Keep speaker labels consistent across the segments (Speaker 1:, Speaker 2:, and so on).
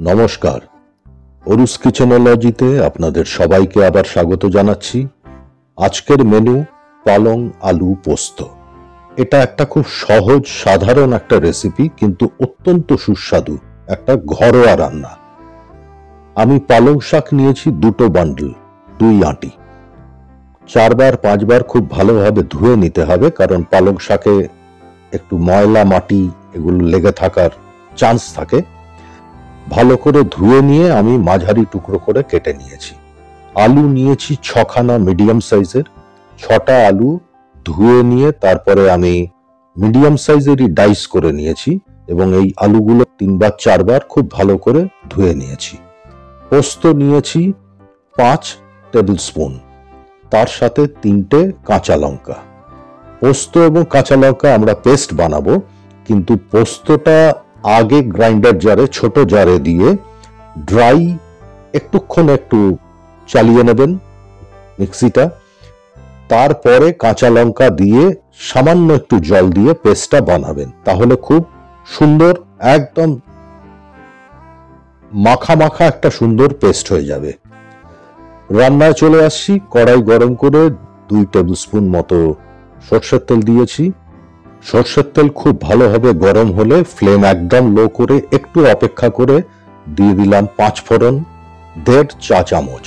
Speaker 1: নমস্কার, অরুস কিচেনোলজিতে আপনাদের সবাইকে আবার স্বাগত জানাচ্ছি। আজকের মেনু পালং আলু পোস্ত। এটা একটা খুব সহজ সাধারণ একটা রেসিপি, কিন্তু অত্যন্ত সুস্বাদু একটা ঘরোয়া রান্না। আমি পালং শাক নিয়েছি 2 বান্ডল, 2 আঁটি। 4-5 বার খুব ভালোভাবে ধুয়ে নিতে হবে, কারণ পালং শাকে একটু ময়লা মাটি এগুলো লেগে থাকার চান্স থাকে। ভালো করে ধুয়ে নিয়ে আমি মাঝারি টুকরো করে কেটে নিয়েছি। আলু নিয়েছি 6খানা মিডিয়াম সাইজের। 6টা আলু ধুয়ে নিয়ে তারপরে আমি মিডিয়াম সাইজেরই ডাইস করে নিয়েছি এবং এই আলুগুলো 3 বা 4 বার খুব ভালো করে ধুয়ে নিয়েছি। পোস্ত নিয়েছি 5 টেবিল স্পুন, তার সাথে 3টে কাঁচা লঙ্কা। পোস্ত এবং কাঁচা লঙ্কা আমরা পেস্ট বানাবো, কিন্তু পোস্তটা আগে গ্রাইন্ডার জারে, ছোট জারে দিয়ে ড্রাই একটুক্ষণ একটু চালিয়ে নেবেন মিক্সিটা। তারপরে কাঁচা লঙ্কা দিয়ে সামান্য একটু জল দিয়ে পেস্টটা বানাবেন, তাহলে খুব সুন্দর একদম মাখা মাখা একটা সুন্দর পেস্ট হয়ে যাবে। রান্নায় চলে আসছি। কড়াই গরম করে 2 টেবিল স্পুন মতো সরষের তেল দিয়েছি। সরষের তেল খুব ভালোভাবে গরম হলে ফ্লেম একদম লো করে একটু অপেক্ষা করে দিয়ে দিলাম 5 ফোড়ন, 1.5 চা চামচ।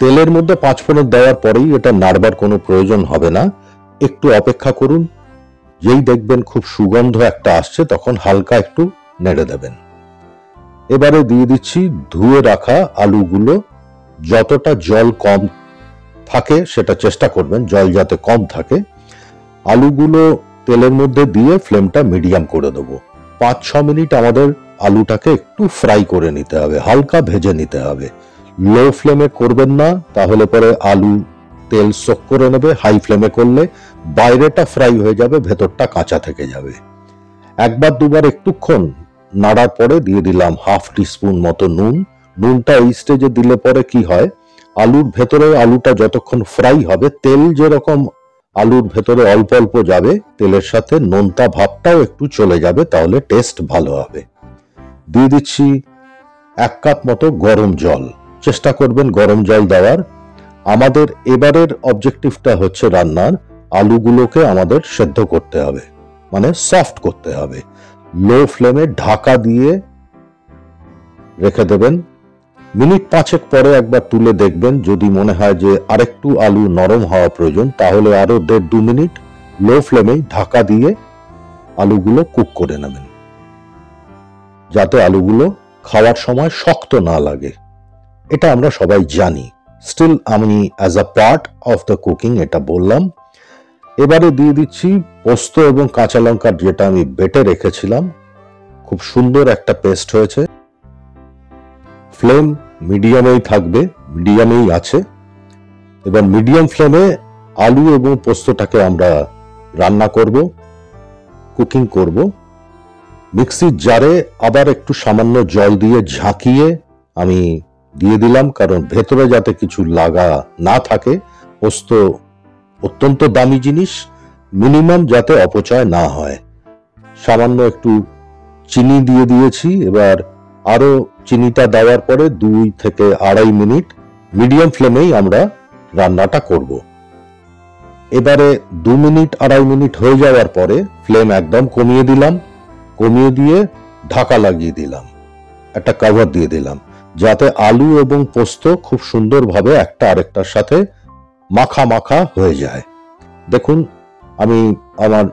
Speaker 1: তেলের মধ্যে 5 ফোড়ন দেওয়ার পরেই এটা নাড়বার কোনো প্রয়োজন হবে না, একটু অপেক্ষা করুন। যেই দেখবেন খুব সুগন্ধ একটা আসছে, তখন হালকা একটু নেড়ে দেবেন। এবারে দিয়ে দিচ্ছি ধুয়ে রাখা আলুগুলো। যতটা জল কম থাকে সেটা চেষ্টা করবেন, জল যাতে কম থাকে। আলুগুলো তেলের মধ্যে দিয়ে ফ্লেমটা মিডিয়াম করে দেবো। 5-6 মিনিট আমাদের আলুটাকে একটু ফ্রাই করে নিতে হবে, হালকা ভেজে নিতে হবে। লো ফ্লেমে করবেন না, তাহলে পরে আলু তেল সোক করে নেবে। হাই ফ্লেমে করলে বাইরেটা ফ্রাই হয়ে যাবে, ভেতরটা কাঁচা থেকে যাবে। 1-2 বার একটুক্ষণ নাড়ার পরে দিয়ে দিলাম 1/2 টিস্পুন মতো নুন। নুনটা এই স্টেজে দিলে পরে কি হয়, আলুর ভেতরে আলুটা যতক্ষণ ফ্রাই হবে, তেল যেরকম আলুর ভেতরে অল্প অল্প যাবে, তেলের সাথে নোনতা ভাবটাও একটু চলে যাবে, তাহলে টেস্ট ভালো হবে। দিয়ে দিচ্ছি 1 কাপ মতো গরম জল। চেষ্টা করবেন গরম জল দেওয়ার। আমাদের এবারের অবজেক্টিভটা হচ্ছে রান্নার আলুগুলোকে আমাদের সেদ্ধ করতে হবে, মানে সফট করতে হবে। লো ফ্লেমে ঢাকা দিয়ে রেখে দেবেন। মিনিট 5 পরে একবার তুলে দেখবেন, যদি মনে হয় যে আরেকটু আলু নরম হওয়া প্রয়োজন, তাহলে আরো 1.5-2 মিনিট লো ফ্লেমে ঢাকা দিয়ে আলুগুলো কুক করে নেবেন, যাতে আলুগুলো খাওয়ার সময় শক্ত না লাগে। এটা আমরা সবাই জানি, স্টিল আমি as a part of the cooking এটা বললাম। এবারে দিয়ে দিচ্ছি পোস্ত এবং কাঁচা লঙ্কার যেটা আমি বেটে রেখেছিলাম। খুব সুন্দর একটা পেস্ট হয়েছে। ফ্লেম মিডিয়ামেই থাকবে, মিডিয়ামেই আছে। এবার মিডিয়াম ফ্লেমে আলু এবং পোস্তটাকে আমরা রান্না করব, কুকিং করব। মিক্সির জারে আবার একটু সামান্য জল দিয়ে ঝাঁকিয়ে আমি দিয়ে দিলাম, কারণ ভেতরে যাতে কিছু লাগা না থাকে। পোস্ত অত্যন্ত দামি জিনিস, মিনিমাম যাতে অপচয় না হয়। সামান্য একটু চিনি দিয়ে দিয়েছি। এবার আরো চিনিটা দেওয়ার পরে 2 থেকে 2.5 মিনিট মিডিয়াম ফ্লেমেই আমরা রান্নাটা করব। এবারে 2 মিনিট 2.5 মিনিট হয়ে যাওয়ার পরে ফ্লেম একদম কমিয়ে দিলাম। কমিয়ে দিয়ে ঢাকা লাগিয়ে দিলাম, একটা কভার দিয়ে দিলাম, যাতে আলু এবং পোস্ত খুব সুন্দরভাবে একটা আরেকটার সাথে মাখা মাখা হয়ে যায়। দেখুন, আমি আমার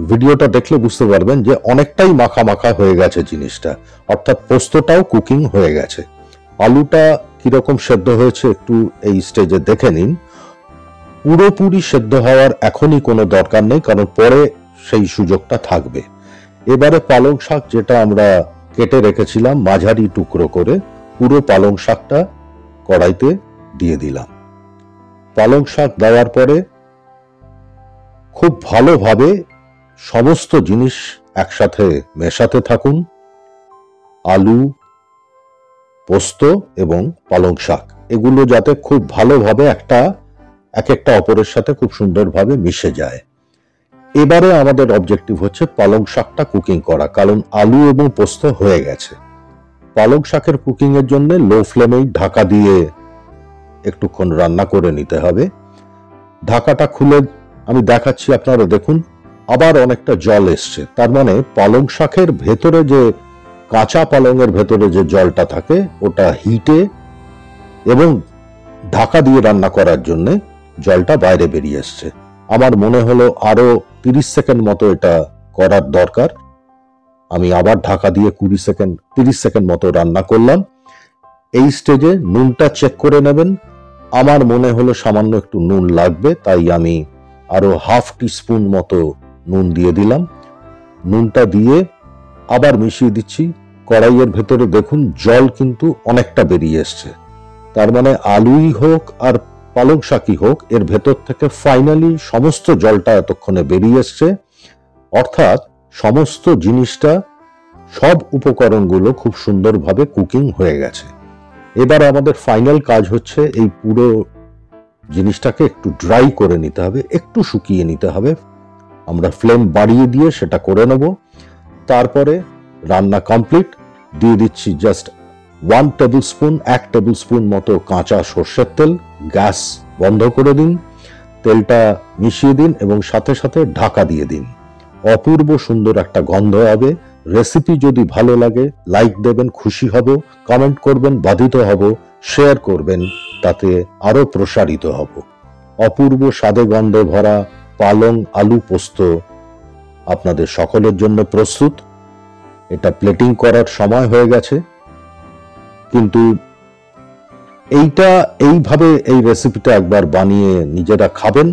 Speaker 1: ভিডিওটা দেখলে বুঝতে পারবেন যে অনেকটাই মাখা মাখা হয়ে গেছে জিনিসটা, অর্থাৎ পোস্তটাও কুকিং হয়ে গেছে। আলুটা কিরকম সেদ্ধ হয়েছে একটু এই স্টেজে দেখে নিন। পুরোপুরি সেদ্ধ হওয়ার এখনই কোনো দরকার নেই, কারণ পরে সেই সুযোগটা থাকবে। এবারে পালং শাক যেটা আমরা কেটে রেখেছিলাম মাঝারি টুকরো করে, পুরো পালং শাকটা কড়াইতে দিয়ে দিলাম। পালং শাক দেওয়ার পরে খুব ভালোভাবে সমস্ত জিনিস একসাথে মেশাতে থাকুন। আলু, পোস্ত এবং পালং শাক এগুলো যাতে খুব ভালোভাবে এক একটা অপরের সাথে খুব সুন্দরভাবে মিশে যায়। এবারে আমাদের অবজেক্টিভ হচ্ছে পালং শাকটা কুকিং করা, কারণ আলু এবং পোস্ত হয়ে গেছে। পালং শাকের কুকিং এর জন্য লো ফ্লেমেই ঢাকা দিয়ে একটুক্ষণ রান্না করে নিতে হবে। ঢাকাটা খুলে আমি দেখাচ্ছি, আপনারা দেখুন আবার অনেকটা জল এসছে। তার মানে পালং শাকের ভেতরে যে কাঁচা পালংয়ের ভেতরে যে জলটা থাকে ওটা হিটে এবং ঢাকা দিয়ে রান্না করার জন্য জলটা বাইরে বেরিয়ে এসছে। আমার মনে হলো আরো 30 সেকেন্ড মতো এটা করার দরকার। আমি আবার ঢাকা দিয়ে 30 সেকেন্ড মতো রান্না করলাম। এই স্টেজে নুনটা চেক করে নেবেন। আমার মনে হলো সামান্য একটু নুন লাগবে, তাই আমি আরো হাফ টিস্পুন মতো নুন দিয়ে দিলাম। নুনটা দিয়ে আবার মিশিয়ে দিচ্ছি। কড়াইয়ের ভেতরে দেখুন জল কিন্তু অনেকটা বেরিয়ে এসছে। তার মানে আলুই হোক আর পালং শাকই হোক, এর ভেতর থেকে ফাইনালি সমস্ত জলটা এতক্ষণে বেরিয়ে এসছে। অর্থাৎ সমস্ত জিনিসটা, সব উপকরণগুলো খুব সুন্দরভাবে কুকিং হয়ে গেছে। এবার আমাদের ফাইনাল কাজ হচ্ছে এই পুরো জিনিসটাকে একটু ড্রাই করে নিতে হবে, একটু শুকিয়ে নিতে হবে। আমরা ফ্লেম বাড়িয়ে দিয়ে সেটা করে নেব। তারপরে রান্না কমপ্লিট। দিয়ে দিচ্ছি জাস্ট 1 টেবিল স্পুন মতো কাঁচা সর্ষের তেল। গ্যাস বন্ধ করে দিন, তেলটা মিশিয়ে দিন এবং সাথে সাথে ঢাকা দিয়ে দিন। অপূর্ব সুন্দর একটা গন্ধ হবে। রেসিপি যদি ভালো লাগে লাইক দেবেন, খুশি হব। কমেন্ট করবেন, বাধিত হব। শেয়ার করবেন, তাতে আরো প্রসারিত হব। অপূর্ব স্বাদে গন্ধে ভরা পালং আলু পোস্ত আপনাদের সকলের জন্য প্রস্তুত। এটা প্লেটিং করার সময় হয়ে গেছে, কিন্তু এইভাবে এই রেসিপিটা একবার বানিয়ে নিজেরা খাবেন।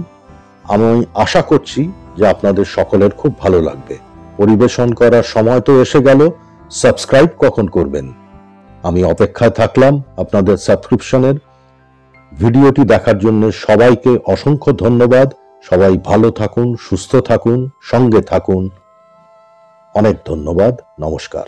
Speaker 1: আমি আশা করছি যে আপনাদের সকলের খুব ভালো লাগবে। পরিবেশন করার সময় তো এসে গেল, সাবস্ক্রাইব কখন করবেন? আমি অপেক্ষায় থাকলাম আপনাদের সাবস্ক্রিপশনের। ভিডিওটি দেখার জন্য সবাইকে অসংখ্য ধন্যবাদ। সবাই ভালো থাকুন, সুস্থ থাকুন, সঙ্গে থাকুন। অনেক ধন্যবাদ। নমস্কার।